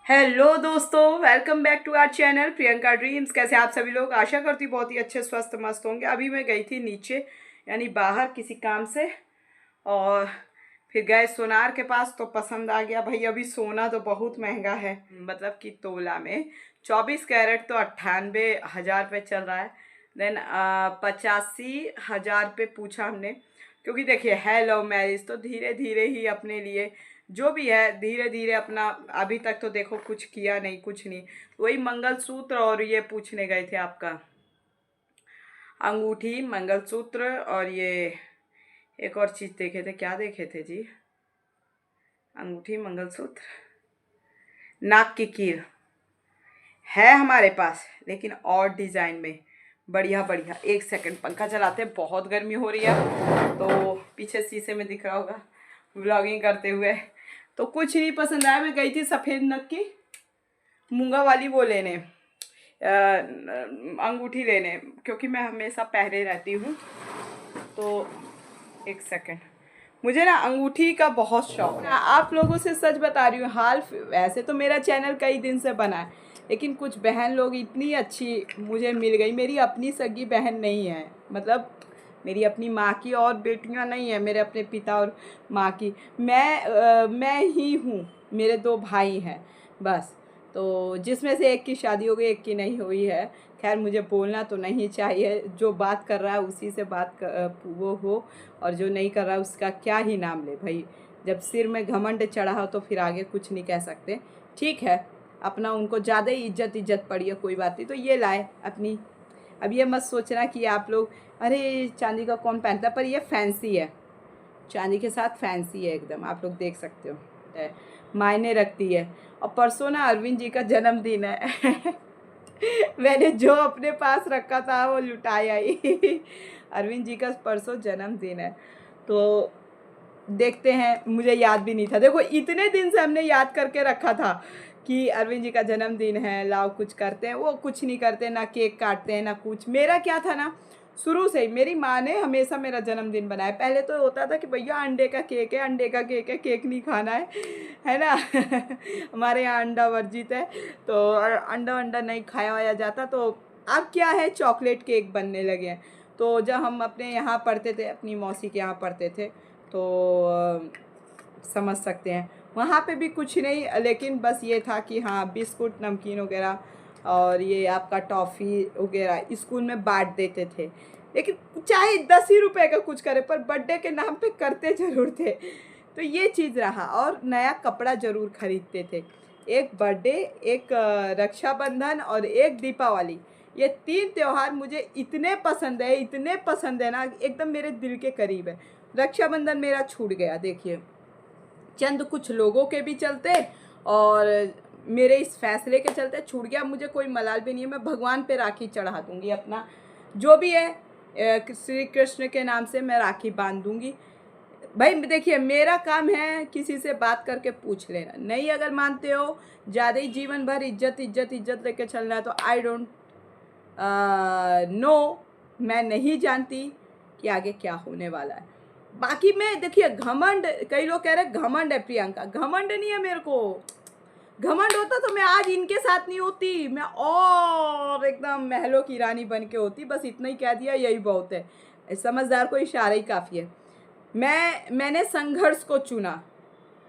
Hello दोस्तों, welcome back to our channel Priyanka dreams. कैसे आप सभी लोग? आशा करती हूँ बहुत ही अच्छे स्वस्थ मस्त होंगे। अभी मैं गई थी नीचे यानी बाहर किसी काम से, और फिर गए सोनार के पास तो पसंद आ गया। भाई अभी सोना तो बहुत महंगा है, मतलब कि तोला में 24 कैरेट तो 98,000 पे चल रहा है। देन 85,000 पे पूछा हमने, क्योंकि देखिए है लव मैरिज तो धीरे धीरे ही अपने लिए जो भी है धीरे धीरे अपना। अभी तक तो देखो कुछ किया नहीं, कुछ नहीं। वही मंगलसूत्र और ये पूछने गए थे आपका अंगूठी मंगलसूत्र, और ये एक और चीज़ देखे थे। क्या देखे थे जी? अंगूठी मंगलसूत्र, नाक की कीर है हमारे पास, लेकिन और डिज़ाइन में बढ़िया बढ़िया। एक सेकंड, पंखा चलाते हैं, बहुत गर्मी हो रही है तो पीछे शीशे में दिख रहा होगा व्लॉगिंग करते हुए। तो कुछ नहीं पसंद आया। मैं गई थी सफ़ेद नग की मूंगा वाली वो लेने, अंगूठी लेने, क्योंकि मैं हमेशा पहने रहती हूँ। तो एक सेकंड, मुझे ना अंगूठी का बहुत शौक है। आप लोगों से सच बता रही हूँ। वैसे तो मेरा चैनल कई दिन से बना है, लेकिन कुछ बहन लोग इतनी अच्छी मुझे मिल गई। मेरी अपनी सगी बहन नहीं है, मतलब मेरी अपनी माँ की और बेटियाँ नहीं है, मेरे अपने पिता और माँ की। मैं ही हूँ, मेरे दो भाई हैं बस। तो जिसमें से एक की शादी हो गई, एक की नहीं हुई है। खैर मुझे बोलना तो नहीं चाहिए, जो बात कर रहा है उसी से वो हो, और जो नहीं कर रहा है उसका क्या ही नाम ले भाई। जब सिर में घमंड चढ़ा हो तो फिर आगे कुछ नहीं कह सकते। ठीक है, अपना उनको ज़्यादा ही इज्जत पड़ी है, कोई बात नहीं। तो ये लाए अपनी। अब ये मत सोचना कि आप लोग अरे चांदी का कौन पहनता है, पर ये फैंसी है, चांदी के साथ फैंसी है एकदम। आप लोग देख सकते हो, मायने रखती है। और परसों ना अरविंद जी का जन्मदिन है। मैंने जो अपने पास रखा था वो लुटाया ही। अरविंद जी का परसों जन्मदिन है, तो देखते हैं। मुझे याद भी नहीं था, देखो इतने दिन से हमने याद करके रखा था कि अरविंद जी का जन्मदिन है, लाओ कुछ करते हैं। वो कुछ नहीं करते, ना केक काटते हैं ना कुछ। मेरा क्या था ना, शुरू से ही मेरी माँ ने हमेशा मेरा जन्मदिन बनाया। पहले तो होता था कि भैया अंडे का केक है, अंडे का केक है, केक नहीं खाना है ना। हमारे यहाँ अंडा वर्जित है, तो अंडा अंडा नहीं खाया वाया जाता। तो अब क्या है, चॉकलेट केक बनने लगे हैं। तो जब हम अपने यहाँ पढ़ते थे, अपनी मौसी के यहाँ पढ़ते थे, तो समझ सकते हैं वहाँ पे भी कुछ नहीं, लेकिन बस ये था कि हाँ बिस्कुट नमकीन वगैरह और ये आपका टॉफ़ी वगैरह स्कूल में बांट देते थे। लेकिन चाहे 10 ही रुपए का कुछ करे, पर बर्थडे के नाम पे करते ज़रूर थे। तो ये चीज़ रहा। और नया कपड़ा ज़रूर खरीदते थे। एक बर्थडे, एक रक्षाबंधन और एक दीपावली, ये 3 त्यौहार मुझे इतने पसंद है, इतने पसंद है ना, एकदम मेरे दिल के करीब है। रक्षाबंधन मेरा छूट गया, देखिए चंद कुछ लोगों के भी चलते, और मेरे इस फैसले के चलते छूट गया। मुझे कोई मलाल भी नहीं है, मैं भगवान पे राखी चढ़ा दूँगी अपना, जो भी है श्री कृष्ण के नाम से मैं राखी बांध दूँगी। भाई देखिए मेरा काम है किसी से बात करके पूछ लेना, नहीं अगर मानते हो ज़्यादा ही जीवन भर इज्जत इज्जत इज्जत लेके चलना है तो आई डोंट नो, मैं नहीं जानती कि आगे क्या होने वाला है। बाकी मैं देखिए घमंड, कई लोग कह रहे हैं घमंड है प्रियंका, घमंड नहीं है मेरे को। घमंड होता तो मैं आज इनके साथ नहीं होती, मैं और एकदम महलों की रानी बन के होती। बस इतना ही कह दिया, यही बहुत है। समझदार को इशारा ही काफ़ी है। मैंने संघर्ष को चुना,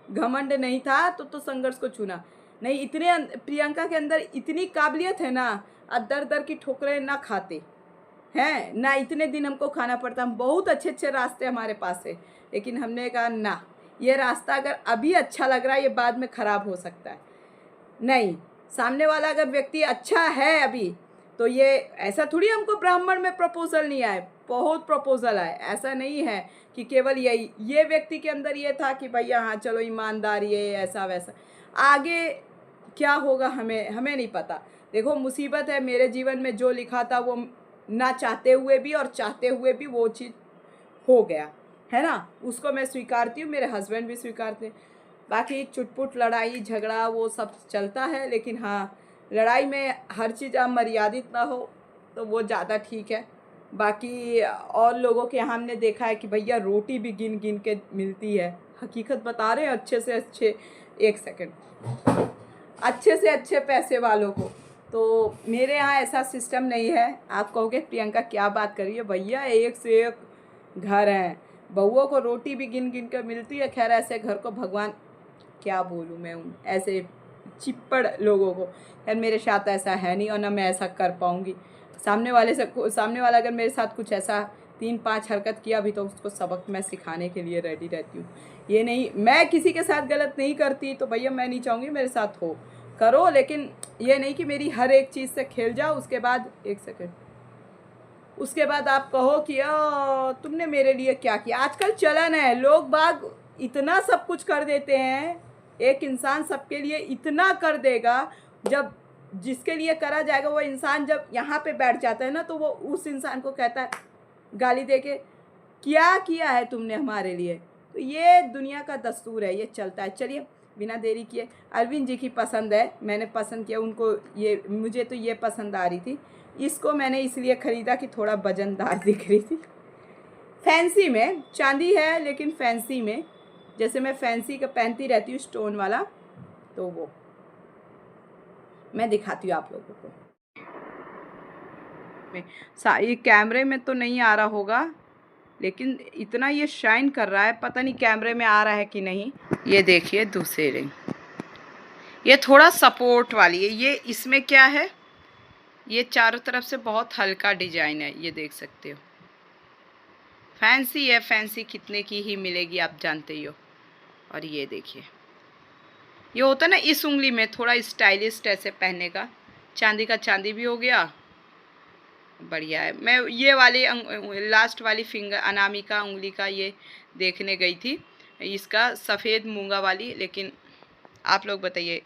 घमंड नहीं था तो संघर्ष को चुना। नहीं इतने प्रियंका के अंदर इतनी काबिलियत है ना, दर दर की ठोकरें ना खाते हैं ना, इतने दिन हमको खाना पड़ता। हम बहुत अच्छे अच्छे रास्ते हमारे पास है, लेकिन हमने कहा ना, ये रास्ता अगर अभी अच्छा लग रहा है ये बाद में ख़राब हो सकता है। नहीं, सामने वाला अगर व्यक्ति अच्छा है अभी, तो ये ऐसा थोड़ी हमको ब्राह्मण में प्रपोजल नहीं आए, बहुत प्रपोजल आए। ऐसा नहीं है कि केवल यही, ये व्यक्ति के अंदर ये था कि भैया हाँ चलो ईमानदारी है, ऐसा वैसा। आगे क्या होगा हमें हमें नहीं पता। देखो मुसीबत है, मेरे जीवन में जो लिखा था वो ना चाहते हुए भी और चाहते हुए भी वो चीज़ हो गया, है ना। उसको मैं स्वीकारती हूँ, मेरे हस्बैंड भी स्वीकारते हैं। बाकी चुटपुट लड़ाई झगड़ा वो सब चलता है, लेकिन हाँ लड़ाई में हर चीज़ आप मर्यादित ना हो तो वो ज़्यादा ठीक है। बाकी और लोगों के यहाँ हमने देखा है कि भैया रोटी भी गिन गिन के मिलती है। हकीकत बता रहे हैं अच्छे से अच्छे। एक सेकंड, अच्छे से अच्छे पैसे वालों को। तो मेरे यहाँ ऐसा सिस्टम नहीं है। आप कहोगे प्रियंका क्या बात कर रही है, भैया एक से एक घर हैं, बहुओं को रोटी भी गिन गिन कर मिलती है। खैर ऐसे घर को भगवान, क्या बोलूँ मैं उन ऐसे चिप्पड़ लोगों को। यार मेरे साथ ऐसा है नहीं और ना मैं ऐसा कर पाऊँगी। सामने वाला अगर मेरे साथ कुछ ऐसा 3-5 हरकत किया भी तो उसको सबक मैं सिखाने के लिए रेडी रहती हूँ। ये नहीं, मैं किसी के साथ गलत नहीं करती तो भैया मैं नहीं चाहूँगी मेरे साथ हो, करो, लेकिन ये नहीं कि मेरी हर एक चीज़ से खेल जाओ। उसके बाद एक सेकेंड, उसके बाद आप कहो कि तुमने मेरे लिए क्या किया। आजकल चलन है, लोग बाग इतना सब कुछ कर देते हैं। एक इंसान सबके लिए इतना कर देगा, जब जिसके लिए करा जाएगा वो इंसान जब यहाँ पे बैठ जाता है ना, तो वो उस इंसान को कहता है गाली दे के, क्या किया है तुमने हमारे लिए। तो ये दुनिया का दस्तूर है, ये चलता है। चलिए बिना देरी किए, अरविंद जी की पसंद है, मैंने पसंद किया उनको। ये मुझे तो ये पसंद आ रही थी, इसको मैंने इसलिए ख़रीदा कि थोड़ा वजनदार दिख रही थी। फैंसी में चांदी है लेकिन फैंसी में, जैसे मैं फैंसी का पहनती रहती हूँ स्टोन वाला, तो वो मैं दिखाती हूँ आप लोगों को। ये कैमरे में तो नहीं आ रहा होगा, लेकिन इतना ये शाइन कर रहा है, पता नहीं कैमरे में आ रहा है कि नहीं। ये देखिए दूसरी रिंग, ये थोड़ा सपोर्ट वाली है। ये इसमें क्या है, ये चारों तरफ से बहुत हल्का डिजाइन है, ये देख सकते हो। फैंसी है, फैंसी कितने की ही मिलेगी आप जानते ही हो। और ये देखिए, ये होता है ना इस उंगली में थोड़ा स्टाइलिस्ट ऐसे पहनने का। चांदी का चांदी भी हो गया, बढ़िया है। मैं ये वाली लास्ट वाली फिंगर अनामिका उंगली का ये देखने गई थी, इसका सफ़ेद मूंगा वाली। लेकिन आप लोग बताइए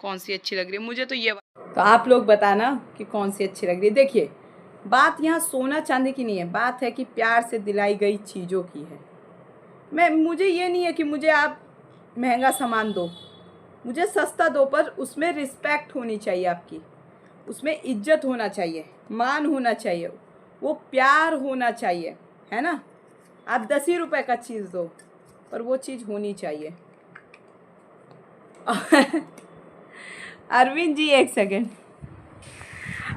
कौन सी अच्छी लग रही है। मुझे तो ये, तो आप लोग बताना कि कौन सी अच्छी लग रही है। देखिए बात यहाँ सोना चांदी की नहीं है, बात है कि प्यार से दिलाई गई चीज़ों की है। मुझे ये नहीं है कि मुझे आप महंगा सामान दो, मुझे सस्ता दो, पर उसमें रिस्पेक्ट होनी चाहिए आपकी, उसमें इज्जत होना चाहिए, मान होना चाहिए, वो प्यार होना चाहिए, है ना। आप 10 ही रुपए का चीज़ दो, पर वो चीज़ होनी चाहिए। अरविंद जी एक सेकेंड,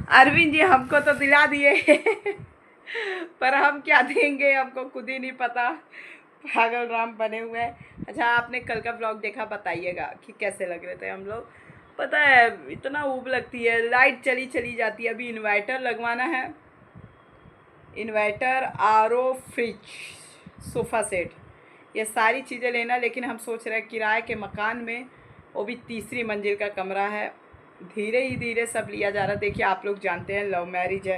अरविंद जी हमको तो दिला दिए पर हम क्या देंगे हमको खुद ही नहीं पता, पागल राम बने हुए हैं। अच्छा आपने कल का ब्लॉग देखा, बताइएगा कि कैसे लग रहे थे हम लोग। पता है इतना ऊब लगती है, लाइट चली जाती है। अभी इन्वर्टर लगवाना है, inverter, RO, fridge, sofa set, ये सारी चीज़ें लेना। लेकिन हम सोच रहे हैं किराए के मकान में, वो भी 3री मंजिल का कमरा है। धीरे ही धीरे सब लिया जा रहा है। देखिए आप लोग जानते हैं लव मैरिज है,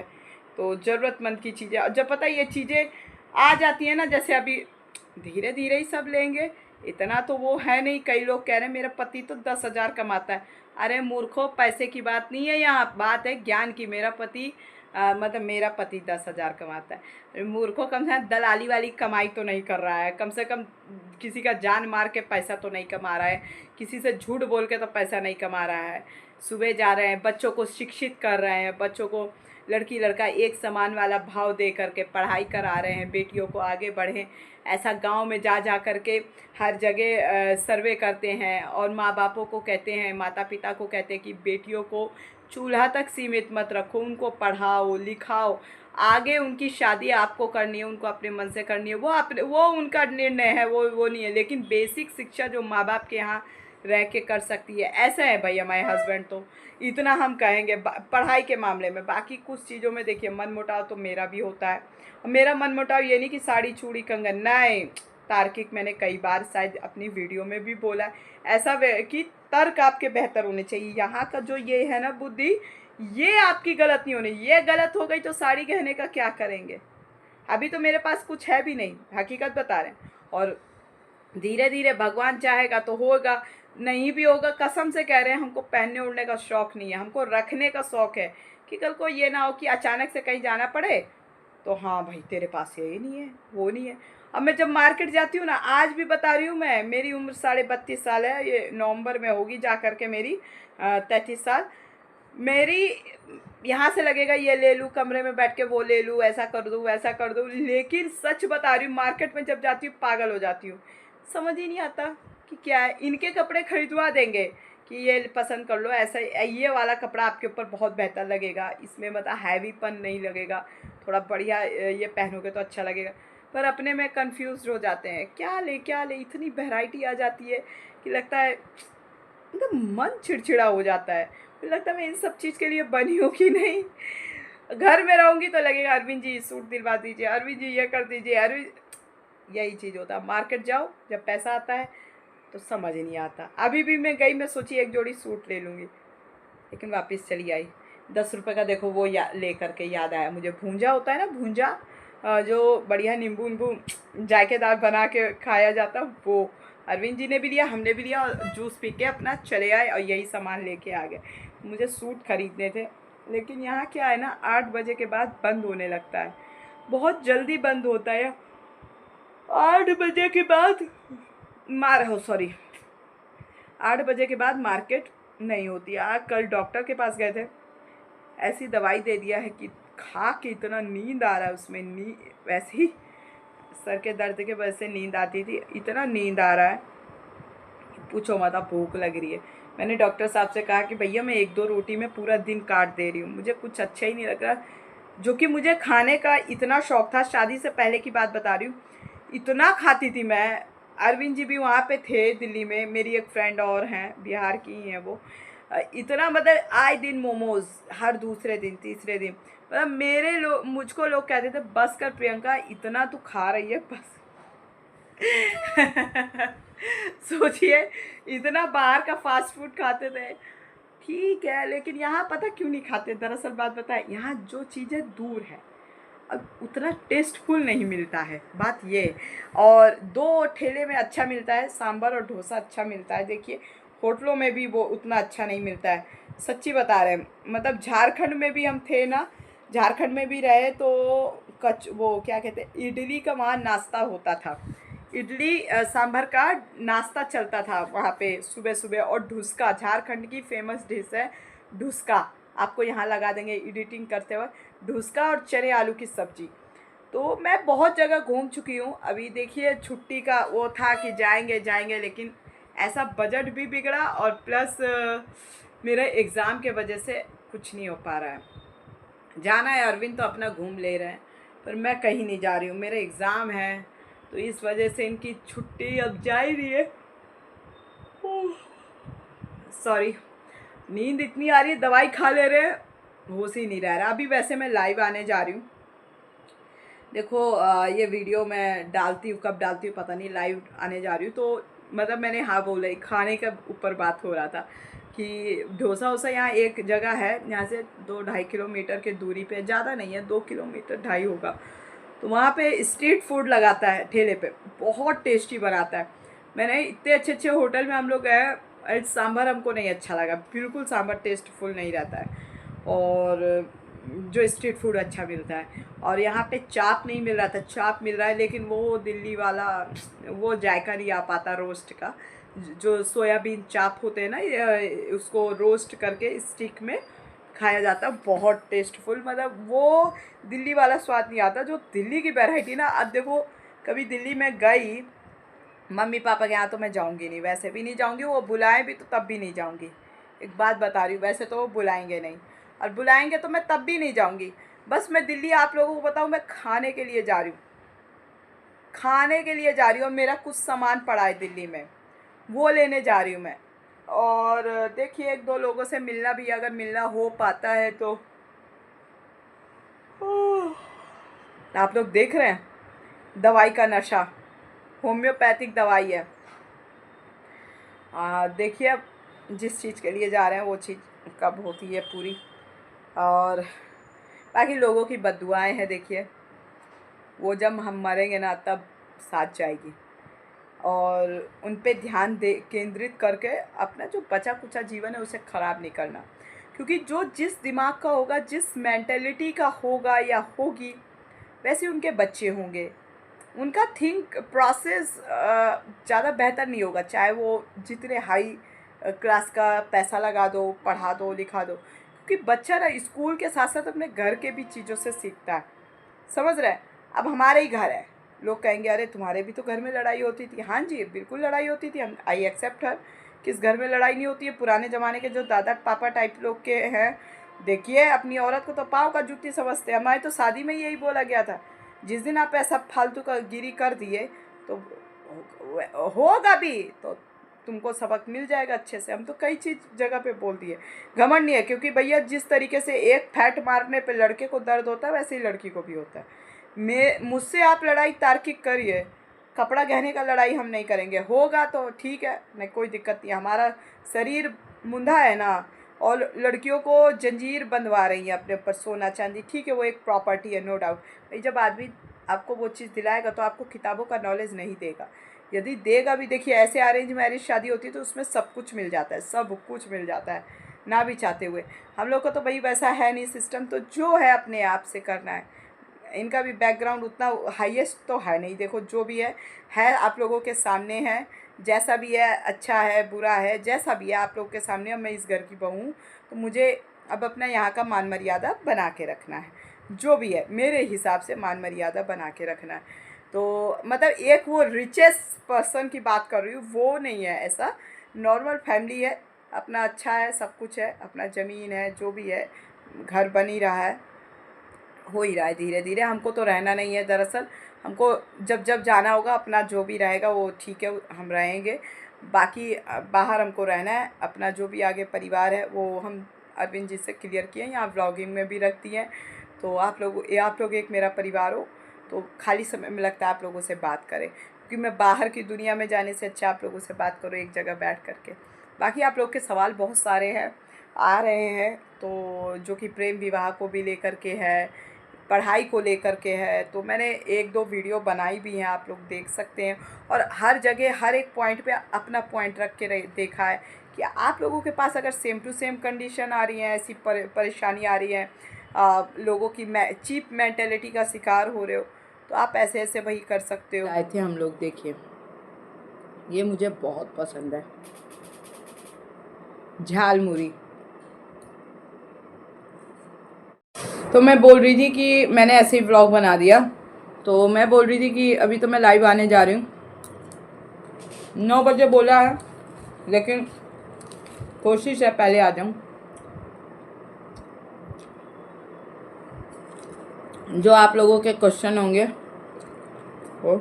तो ज़रूरतमंद की चीज़ें, और जब पता है ये चीज़ें आ जाती हैं ना, जैसे अभी धीरे धीरे ही सब लेंगे, इतना तो वो है नहीं। कई लोग कह रहे हैं मेरा पति तो 10,000 कमाता है। अरे मूर्खों, पैसे की बात नहीं है यहाँ, बात है ज्ञान की। मेरा पति मेरा पति 10,000 कमाता है। मूर्खों, कम से कम दलाली वाली कमाई तो नहीं कर रहा है, कम से कम किसी का जान मार के पैसा तो नहीं कमा रहा है, किसी से झूठ बोल के तो पैसा नहीं कमा रहा है। सुबह जा रहे हैं, बच्चों को शिक्षित कर रहे हैं, बच्चों को लड़की लड़का एक समान वाला भाव दे करके पढ़ाई करा रहे हैं, बेटियों को आगे बढ़ें ऐसा गांव में जा करके हर जगह सर्वे करते हैं। और माँ बापों को कहते हैं, माता पिता को कहते हैं कि बेटियों को चूल्हा तक सीमित मत रखो, उनको पढ़ाओ लिखाओ, आगे उनकी शादी आपको करनी है, उनको अपने मन से करनी है, वो उनका निर्णय है, वो नहीं है। लेकिन बेसिक शिक्षा जो माँ बाप के यहाँ रह के कर सकती है, ऐसा है भैया हमारे हस्बैंड। तो इतना हम कहेंगे पढ़ाई के मामले में। बाकी कुछ चीज़ों में देखिए मन मुटाव तो मेरा भी होता है। मेरा मन मुटाव ये नहीं कि साड़ी चूड़ी कंगन, नहीं। तार्किक मैंने कई बार शायद अपनी वीडियो में भी बोला है, ऐसा कि तर्क आपके बेहतर होने चाहिए। यहाँ का जो ये है ना बुद्धि, ये आपकी गलत नहीं होनी। ये गलत हो गई तो साड़ी गहने का क्या करेंगे। अभी तो मेरे पास कुछ है भी नहीं, हकीकत बता रहे हैं। और धीरे धीरे भगवान चाहेगा तो होगा, नहीं भी होगा। कसम से कह रहे हैं, हमको पहनने ओढ़ने का शौक़ नहीं है, हमको रखने का शौक़ है कि कल को ये ना हो कि अचानक से कहीं जाना पड़े तो हाँ भाई तेरे पास ये नहीं है, वो नहीं है। अब मैं जब मार्केट जाती हूँ ना, आज भी बता रही हूँ मैं, मेरी उम्र 32.5 साल है, ये नवंबर में होगी जा करके मेरी 33 साल। मेरी यहाँ से लगेगा ये ले लूँ, कमरे में बैठ के वो ले लूँ, ऐसा कर दूँ वैसा कर दूँ। लेकिन सच बता रही हूँ, मार्केट में जब जाती हूँ पागल हो जाती हूँ, समझ ही नहीं आता कि क्या है। इनके कपड़े खरीदवा देंगे, कि ये पसंद कर लो, ऐसा ये वाला कपड़ा आपके ऊपर बहुत बेहतर लगेगा, इसमें मतलब हैवीपन नहीं लगेगा, थोड़ा बढ़िया ये पहनोगे तो अच्छा लगेगा। पर अपने में कंफ्यूज हो जाते हैं, क्या ले क्या ले, इतनी वैरायटी आ जाती है कि लगता है मतलब मन चिड़चिड़ा हो जाता है। मुझे लगता है मैं इन सब चीज़ के लिए बनी हूँ कि नहीं। घर में रहूँगी तो लगेगा अरविंद जी सूट दिलवा दीजिए, अरविंद जी ये कर दीजिए, अरविंद यही चीज़ होता है। मार्केट जाओ जब पैसा आता है तो समझ नहीं आता। अभी भी मैं गई, मैं सोची एक जोड़ी सूट ले लूँगी, लेकिन वापस चली आई। 10 रुपये का देखो वो ले करके याद आया मुझे, भूंजा होता है ना, भूंजा जो बढ़िया नींबू नींबू जायकेदार बना के खाया जाता, वो अरविंद जी ने भी लिया, हमने भी लिया, और जूस पी के अपना चले आए और यही सामान लेके आ गए। मुझे सूट खरीदने थे, लेकिन यहाँ क्या है ना, 8 बजे के बाद बंद होने लगता है, बहुत जल्दी बंद होता है। 8 बजे के बाद 8 बजे के बाद मार्केट नहीं होती। आज कल डॉक्टर के पास गए थे, ऐसी दवाई दे दिया है कि खा के इतना नींद आ रहा है उसमें, वैसे ही सर के दर्द के वजह से नींद आती थी, इतना नींद आ रहा है पूछो मत। अब भूख लग रही है। मैंने डॉक्टर साहब से कहा कि भैया मैं 1-2 रोटी में पूरा दिन काट दे रही हूँ, मुझे कुछ अच्छा ही नहीं लग रहा। जो कि मुझे खाने का इतना शौक़ था, शादी से पहले की बात बता रही हूँ, इतना खाती थी मैं। अरविंद जी भी वहाँ पे थे दिल्ली में, मेरी एक फ्रेंड और हैं, बिहार की ही हैं वो। इतना मतलब आए दिन मोमोज़, हर दूसरे दिन तीसरे दिन, मतलब मुझको लोग कहते थे बस कर प्रियंका, इतना तू खा रही है बस। सोचिए, इतना बाहर का फास्ट फूड खाते थे, ठीक है, लेकिन यहाँ पता क्यों नहीं खाते? दरअसल बात बताए, यहाँ जो चीज़ें दूर है अब उतना टेस्टफुल नहीं मिलता है, बात ये। और 2 ठेले में अच्छा मिलता है, सांभर और डोसा अच्छा मिलता है, देखिए होटलों में भी वो उतना अच्छा नहीं मिलता है, सच्ची बता रहे हैं। मतलब झारखंड में भी हम थे ना, झारखंड में भी रहे तो वो क्या कहते हैं, इडली का वहाँ नाश्ता होता था, इडली सांभर का नाश्ता चलता था वहाँ पे सुबह सुबह। और ढुसका, झारखंड की फेमस डिश है ढुसका, आपको यहाँ लगा देंगे एडिटिंग करते वक्त, ढुसका और चने आलू की सब्ज़ी। तो मैं बहुत जगह घूम चुकी हूँ। अभी देखिए छुट्टी का वो था कि जाएंगे जाएंगे, लेकिन ऐसा बजट भी बिगड़ा और प्लस मेरे एग्ज़ाम के वजह से कुछ नहीं हो पा रहा है। जाना है, अरविंद तो अपना घूम ले रहे हैं, पर मैं कहीं नहीं जा रही हूँ, मेरे एग्ज़ाम है, तो इस वजह से इनकी छुट्टी अब जा ही रही है। सॉरी, नींद इतनी आ रही है, दवाई खा ले रहे हैं, होश ही नहीं रह रहा। अभी वैसे मैं लाइव आने जा रही हूँ, देखो ये वीडियो मैं डालती हूँ, कब डालती हूँ पता नहीं, लाइव आने जा रही हूँ। तो मतलब मैंने हाँ बोला, खाने के ऊपर बात हो रहा था कि डोसा वोसा यहाँ एक जगह है, यहाँ से 2-2.5 किलोमीटर के दूरी पे, ज़्यादा नहीं है, 2 किलोमीटर 2.5 होगा, तो वहाँ पे स्ट्रीट फूड लगाता है ठेले पे, बहुत टेस्टी बनाता है। मैंने इतने अच्छे अच्छे होटल में हम लोग गए, सांभर हमको नहीं अच्छा लगा, बिल्कुल सांभर टेस्टफुल नहीं रहता है, और जो स्ट्रीट फूड अच्छा मिलता है। और यहाँ पे चाप नहीं मिल रहा था, चाप मिल रहा है, लेकिन वो दिल्ली वाला वो जायका नहीं आ पाता रोस्ट का। जो सोयाबीन चाप होते हैं ना, उसको रोस्ट करके स्टिक में खाया जाता है, बहुत टेस्टफुल, मतलब वो दिल्ली वाला स्वाद नहीं आता जो दिल्ली की वैरायटी ना। अब देखो, कभी दिल्ली में गई मम्मी पापा के यहाँ तो मैं जाऊँगी नहीं, वैसे भी नहीं जाऊँगी, वो बुलाएं भी तो तब भी नहीं जाऊँगी। एक बात बता रही हूँ, वैसे तो वो बुलाएंगे नहीं, और बुलाएंगे तो मैं तब भी नहीं जाऊँगी। बस मैं दिल्ली आप लोगों को बताऊँ, मैं खाने के लिए जा रही हूँ, खाने के लिए जा रही हूँ। मेरा कुछ सामान पड़ा है दिल्ली में, वो लेने जा रही हूँ मैं। और देखिए 1-2 लोगों से मिलना भी, अगर मिलना हो पाता है तो। आप लोग देख रहे हैं, दवाई का नशा, होम्योपैथिक दवाई है। देखिए अब जिस चीज़ के लिए जा रहे हैं वो चीज़ कब होती है पूरी, और बाकी लोगों की बद्दुआएं हैं, देखिए वो जब हम मरेंगे ना तब साथ जाएगी। और उन पे ध्यान केंद्रित करके अपना जो बचा कुचा जीवन है उसे ख़राब नहीं करना, क्योंकि जो जिस दिमाग का होगा, जिस मेंटेलिटी का होगा या होगी, वैसे उनके बच्चे होंगे, उनका थिंक प्रोसेस ज़्यादा बेहतर नहीं होगा, चाहे वो जितने हाई क्लास का पैसा लगा दो, पढ़ा दो, लिखा दो, क्योंकि बच्चा ना स्कूल के साथ साथ अपने घर के भी चीज़ों से सीखता है, समझ रहे हैं। अब हमारे ही घर है, लोग कहेंगे अरे तुम्हारे भी तो घर में लड़ाई होती थी, हाँ जी बिल्कुल लड़ाई होती थी, हम आई एक्सेप्ट हर, किस घर में लड़ाई नहीं होती है। पुराने ज़माने के जो दादा पापा टाइप लोग के हैं, देखिए अपनी औरत को तो पाँव का जूती समझते हैं। हमारे तो शादी में यही बोला गया था, जिस दिन आप ऐसा फालतू का गिरी कर दिए तो होगा भी, तो तुमको सबक मिल जाएगा अच्छे से। हम तो कई चीज़ जगह पे बोल दिए, घमंड नहीं है, क्योंकि भैया जिस तरीके से एक फैट मारने पे लड़के को दर्द होता है, वैसे ही लड़की को भी होता है। मुझसे आप लड़ाई तार्किक करिए, कपड़ा गहने का लड़ाई हम नहीं करेंगे। होगा तो ठीक है, नहीं कोई दिक्कत नहीं। हमारा शरीर मुंधा है ना, और लड़कियों को जंजीर बंधवा रही है अपने ऊपर, सोना चांदी, ठीक है वो एक प्रॉपर्टी है, नो डाउट। भाई जब आदमी आपको वो चीज़ दिलाएगा तो आपको किताबों का नॉलेज नहीं देगा। यदि देगा भी, देखिए ऐसे अरेंज मैरिज शादी होती है तो उसमें सब कुछ मिल जाता है, सब कुछ मिल जाता है ना भी चाहते हुए। हम लोग को तो भाई वैसा है नहीं सिस्टम, तो जो है अपने आप से करना है। इनका भी बैकग्राउंड उतना हाईएस्ट तो है नहीं, देखो जो भी है आप लोगों के सामने है। जैसा भी है, अच्छा है बुरा है, जैसा भी है आप लोगों के सामने। अब मैं इस घर की बहू हूँ तो मुझे अब अपना यहाँ का मान मर्यादा बना के रखना है। जो भी है मेरे हिसाब से मान मर्यादा बना के रखना है। तो मतलब एक वो रिचेस्ट पर्सन की बात कर रही हूँ, वो नहीं है, ऐसा नॉर्मल फैमिली है, अपना अच्छा है, सब कुछ है, अपना ज़मीन है, जो भी है, घर बन ही रहा है, हो ही रहा है धीरे धीरे। हमको तो रहना नहीं है दरअसल, हमको जब जब जाना होगा अपना जो भी रहेगा वो ठीक है, हम रहेंगे। बाकी बाहर हमको रहना है। अपना जो भी आगे परिवार है वो हम अरविंद जी से क्लियर किए, यहाँ व्लॉगिंग में भी रखती हैं। तो आप लोग एक मेरा परिवार हो, तो खाली समय में लगता है आप लोगों से बात करें, क्योंकि मैं बाहर की दुनिया में जाने से अच्छा आप लोगों से बात करो एक जगह बैठ करके। बाकी आप लोग के सवाल बहुत सारे हैं, आ रहे हैं, तो जो कि प्रेम विवाह को भी लेकर के है, पढ़ाई को लेकर के है, तो मैंने एक दो वीडियो बनाई भी हैं, आप लोग देख सकते हैं। और हर जगह हर एक पॉइंट पे अपना पॉइंट रख के देखा है कि आप लोगों के पास अगर सेम टू सेम कंडीशन आ रही है, ऐसी परेशानी आ रही है, लोगों की चीप मेंटेलिटी का शिकार हो रहे हो, तो आप ऐसे ऐसे वही कर सकते हो। आए थे हम लोग, देखिए ये मुझे बहुत पसंद है, झालमुरी। तो मैं बोल रही थी कि मैंने ऐसे ही व्लॉग बना दिया, तो मैं बोल रही थी कि अभी तो मैं लाइव आने जा रही हूँ, 9 बजे बोला है, लेकिन कोशिश है पहले आ जाऊँ। जो आप लोगों के क्वेश्चन होंगे वो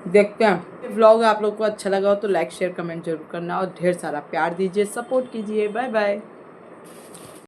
देखते हैं। व्लॉग आप लोग को अच्छा लगा हो तो लाइक शेयर कमेंट जरूर करना, और ढेर सारा प्यार दीजिए, सपोर्ट कीजिए। Bye bye.